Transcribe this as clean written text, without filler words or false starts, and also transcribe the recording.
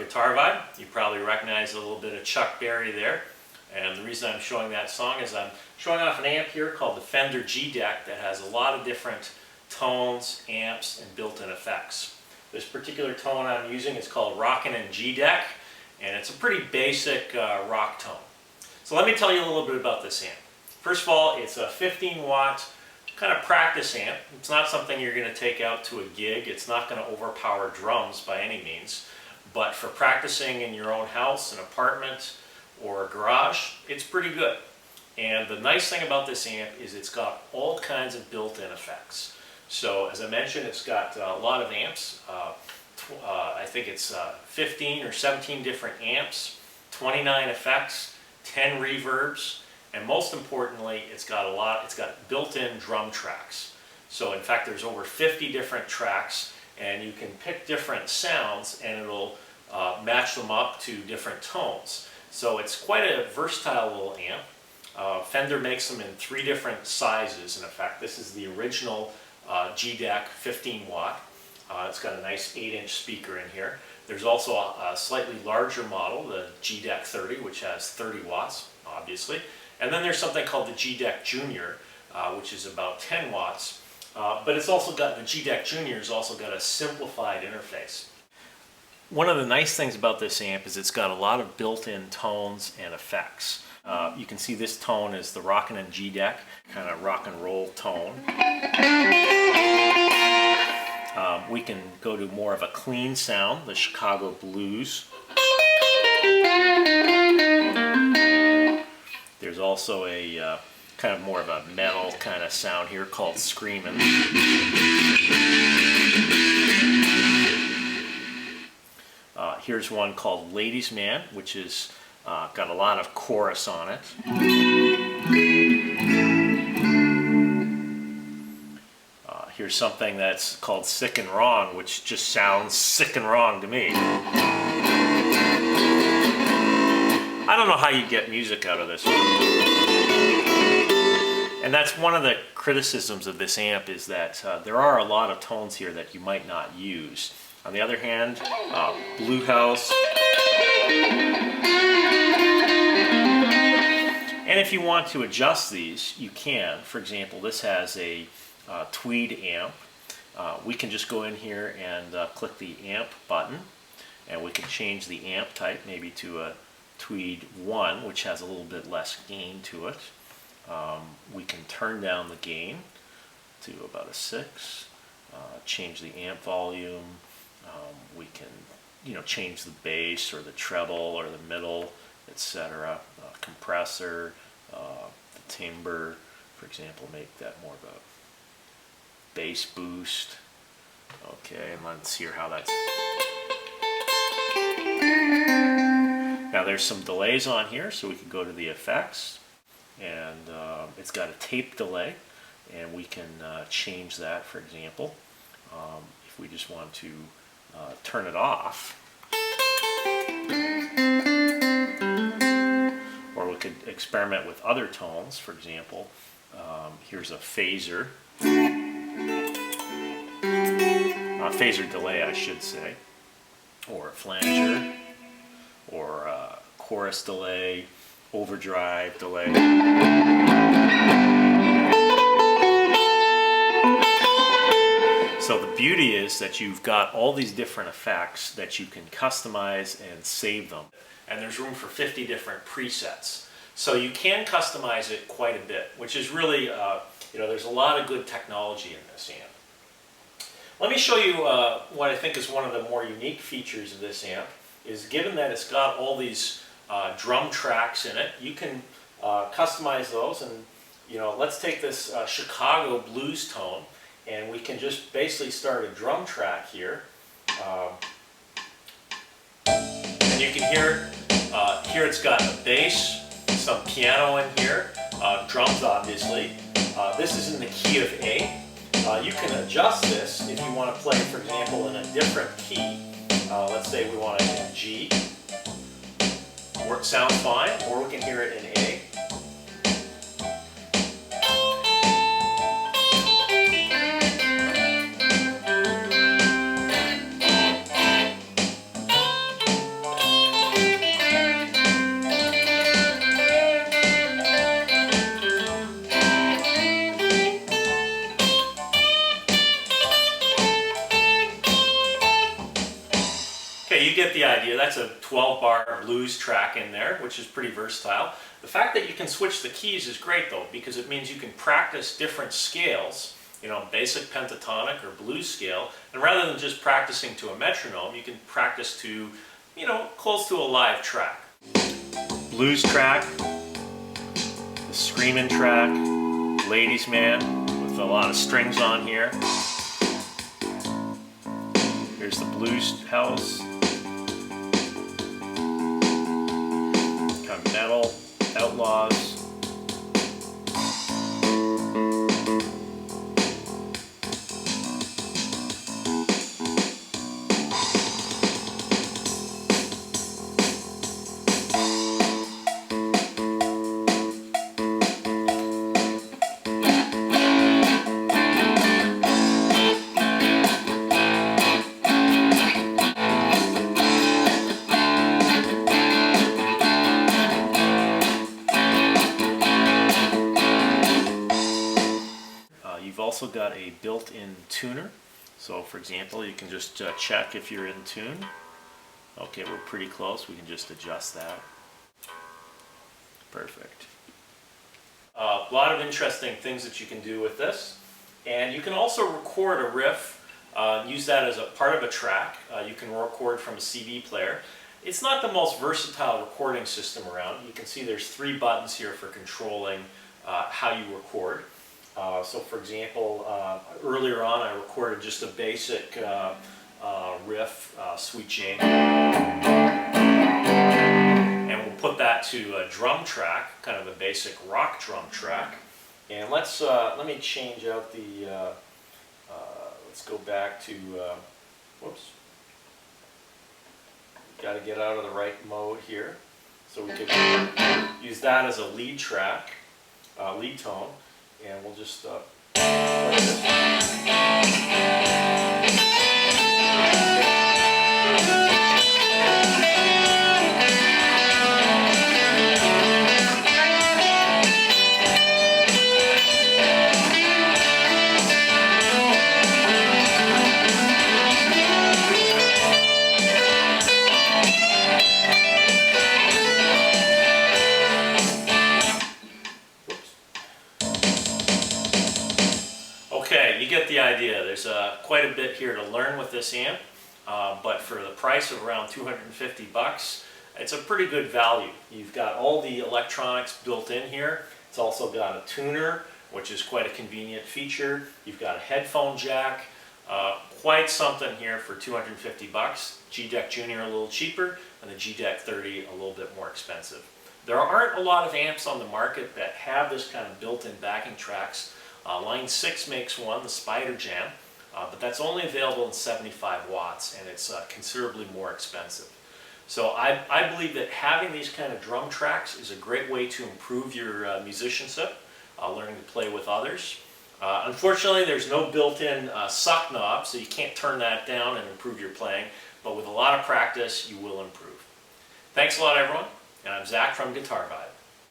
guitar vibe. You probably recognize a little bit of Chuck Berry there. And the reason I'm showing that song is I'm showing off an amp here called the Fender G Dec that has a lot of different tones, amps, and built-in effects. This particular tone I'm using is called Rockin' in G Dec, and it's a pretty basic rock tone. So let me tell you a little bit about this amp. First of all, it's a 15-watt kind of practice amp. It's not something you're going to take out to a gig. It's not going to overpower drums by any means. But for practicing in your own house, an apartment, or a garage, it's pretty good. And the nice thing about this amp is it's got all kinds of built-in effects. So as I mentioned, it's got a lot of amps. I think it's 15 or 17 different amps, 29 effects, 10 reverbs, and most importantly, it's got built-in drum tracks. So in fact, there's over 50 different tracks, and you can pick different sounds and it'll match them up to different tones. So it's quite a versatile little amp. Fender makes them in 3 different sizes. In fact, this is the original G Dec 15 watt. It's got a nice 8-inch speaker in here. There's also a slightly larger model, the G Dec 30, which has 30 watts, obviously. And then there's something called the G Dec Junior, which is about 10 watts. But it's also got, the G Dec Junior has also got a simplified interface. One of the nice things about this amp is it's got a lot of built-in tones and effects. You can see this tone is the Rockin' in G Dec, kind of rock and roll tone. We can go to more of a clean sound, the Chicago Blues. There's also a kind of more of a metal kind of sound here called Screamin'. Here's one called Ladies Man, which is got a lot of chorus on it. Here's something that's called Sick and Wrong, which just sounds sick and wrong to me. I don't know how you get music out of this one. And that's one of the criticisms of this amp, is that there are a lot of tones here that you might not use. On the other hand, Blue House. And if you want to adjust these, you can. For example, this has a tweed amp. We can just go in here and click the amp button, and we can change the amp type maybe to a tweed 1, which has a little bit less gain to it. We can turn down the gain to about a 6, change the amp volume. We can, change the bass or the treble or the middle, etc. Compressor, the timbre, for example, make that more of a bass boost. Okay, and let's hear how that's. Now there's some delays on here, so we can go to the effects, and it's got a tape delay, and we can change that, for example. If we just want to turn it off, or we could experiment with other tones. For example, here's a phaser, phaser delay I should say, or a flanger, or a chorus delay, overdrive delay. So the beauty is that you've got all these different effects that you can customize and save them. And there's room for 50 different presets. So you can customize it quite a bit, which is really, there's a lot of good technology in this amp. Let me show you what I think is one of the more unique features of this amp, is given that it's got all these drum tracks in it, you can customize those. And let's take this Chicago blues tone, and we can just basically start a drum track here. And you can hear it. Here it's got a bass, some piano in here, drums obviously. This is in the key of A. You can adjust this if you want to play, for example, in a different key. Let's say we want it in G. Or it sounds fine, or we can hear it in A. you get the idea. That's a 12-bar blues track in there, which is pretty versatile. The fact that you can switch the keys is great though, because it means you can practice different scales, you know, basic pentatonic or blues scale, and rather than just practicing to a metronome, you can practice to, you know, close to a live track. Blues track, the screaming track, ladies man with a lot of strings on here. Here's the blues house, kind of metal, outlaws. You've also got a built-in tuner. So for example, you can just check if you're in tune. Okay, we're pretty close. We can just adjust that. Perfect. A lot of interesting things that you can do with this. And you can also record a riff, use that as a part of a track. You can record from a CD player. It's not the most versatile recording system around. You can see there's 3 buttons here for controlling how you record. So for example, earlier on I recorded just a basic riff, Sweet Jane. And we'll put that to a drum track, kind of a basic rock drum track. And let me change out the, let's go back to, whoops. Got to get out of the right mode here. So we could use that as a lead track, lead tone. And we'll just play this. Okay, you get the idea. There's quite a bit here to learn with this amp, but for the price of around 250 bucks, it's a pretty good value. You've got all the electronics built in here. It's also got a tuner, which is quite a convenient feature. You've got a headphone jack, quite something here for 250 bucks. G Dec Junior a little cheaper, and the G Dec 30 a little bit more expensive. There aren't a lot of amps on the market that have this kind of built-in backing tracks. Line 6 makes one, the Spider Jam, but that's only available in 75 watts, and it's considerably more expensive. So I believe that having these kind of drum tracks is a great way to improve your musicianship, learning to play with others. Unfortunately, there's no built-in suck knob, so you can't turn that down and improve your playing, but with a lot of practice, you will improve. Thanks a lot, everyone, and I'm Zach from Guitar Vibe.